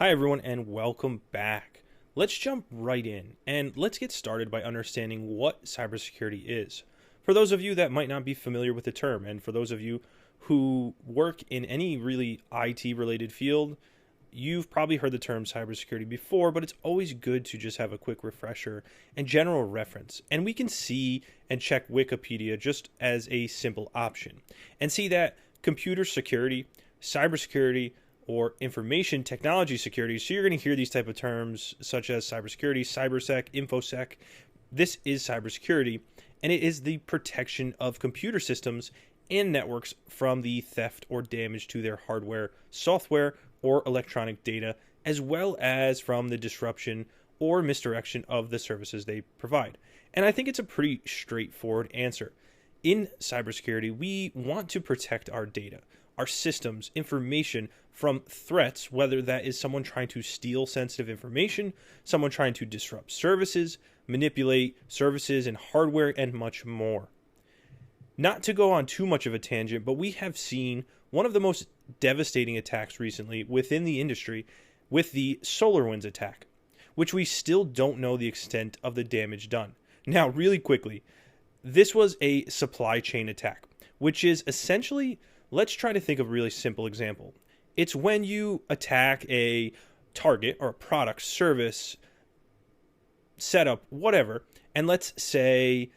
Hi, everyone, and welcome back. Let's jump right in and let's get started by understanding what cybersecurity is. For those of you that might not be familiar with the term, and for those of you who work in any really IT related field, you've probably heard the term cybersecurity before, but it's always good to just have a quick refresher and general reference. And we can see and check Wikipedia just as a simple option and see that computer security, cybersecurity, or information technology security. So you're going to hear these type of terms such as cybersecurity, cybersec, infosec. This is cybersecurity, and it is the protection of computer systems and networks from the theft or damage to their hardware, software, or electronic data, as well as from the disruption or misdirection of the services they provide. And I think it's a pretty straightforward answer. In cybersecurity, we want to protect our data, our systems, information from threats, whether that is someone trying to steal sensitive information, someone trying to disrupt services, manipulate services and hardware, and much more. Not to go on too much of a tangent, but we have seen one of the most devastating attacks recently within the industry with the SolarWinds attack, which we still don't know the extent of the damage done. Now, really quickly, this was a supply chain attack, which is essentially, let's try to think of a really simple example. It's when you attack a target or a product, service, setup, whatever, and let's say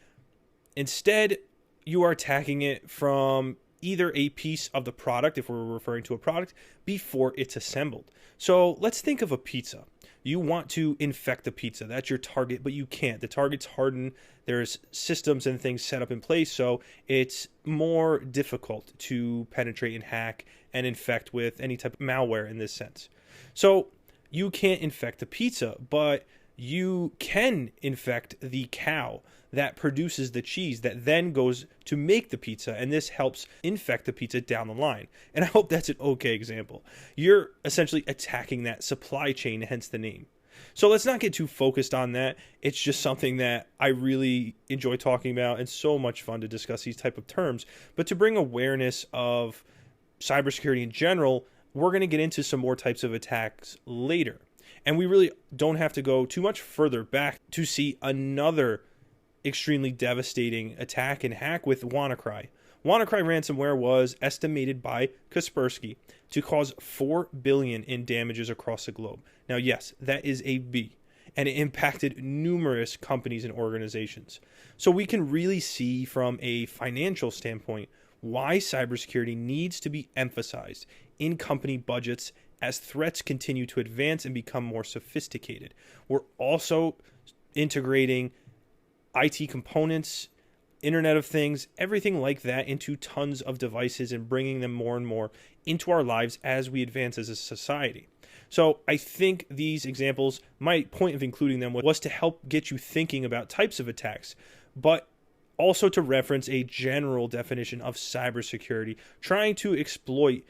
instead you are attacking it from either a piece of the product, if we're referring to a product, before it's assembled. So let's think of a pizza. You want to infect the pizza. That's your target, but you can't. The target's hardened. There's systems and things set up in place, so it's more difficult to penetrate and hack and infect with any type of malware in this sense. So you can't infect the pizza, but you can infect the cow that produces the cheese that then goes to make the pizza, and this helps infect the pizza down the line. And I hope that's an okay example. You're essentially attacking that supply chain, hence the name. So let's not get too focused on that. It's just something that I really enjoy talking about, and so much fun to discuss these type of terms. But to bring awareness of cybersecurity in general, we're going to get into some more types of attacks later. And we really don't have to go too much further back to see another extremely devastating attack and hack with WannaCry. WannaCry ransomware was estimated by Kaspersky to cause $4 billion in damages across the globe. Now, yes, that is a B, and it impacted numerous companies and organizations. So we can really see from a financial standpoint why cybersecurity needs to be emphasized in company budgets as threats continue to advance and become more sophisticated. We're also integrating IT components, Internet of Things, everything like that into tons of devices and bringing them more and more into our lives as we advance as a society. So I think these examples, my point of including them was to help get you thinking about types of attacks, but also to reference a general definition of cybersecurity, trying to exploit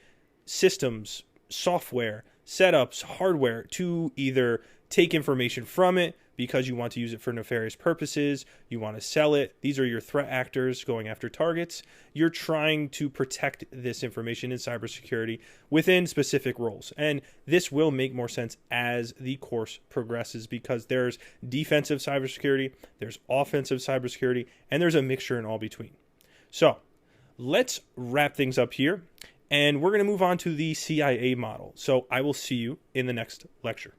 systems, software, setups, hardware to either take information from it because you want to use it for nefarious purposes, you want to sell it. These are your threat actors going after targets. You're trying to protect this information in cybersecurity within specific roles. And this will make more sense as the course progresses because there's defensive cybersecurity, there's offensive cybersecurity, and there's a mixture in all between. So let's wrap things up here, and we're going to move on to the CIA model. So I will see you in the next lecture.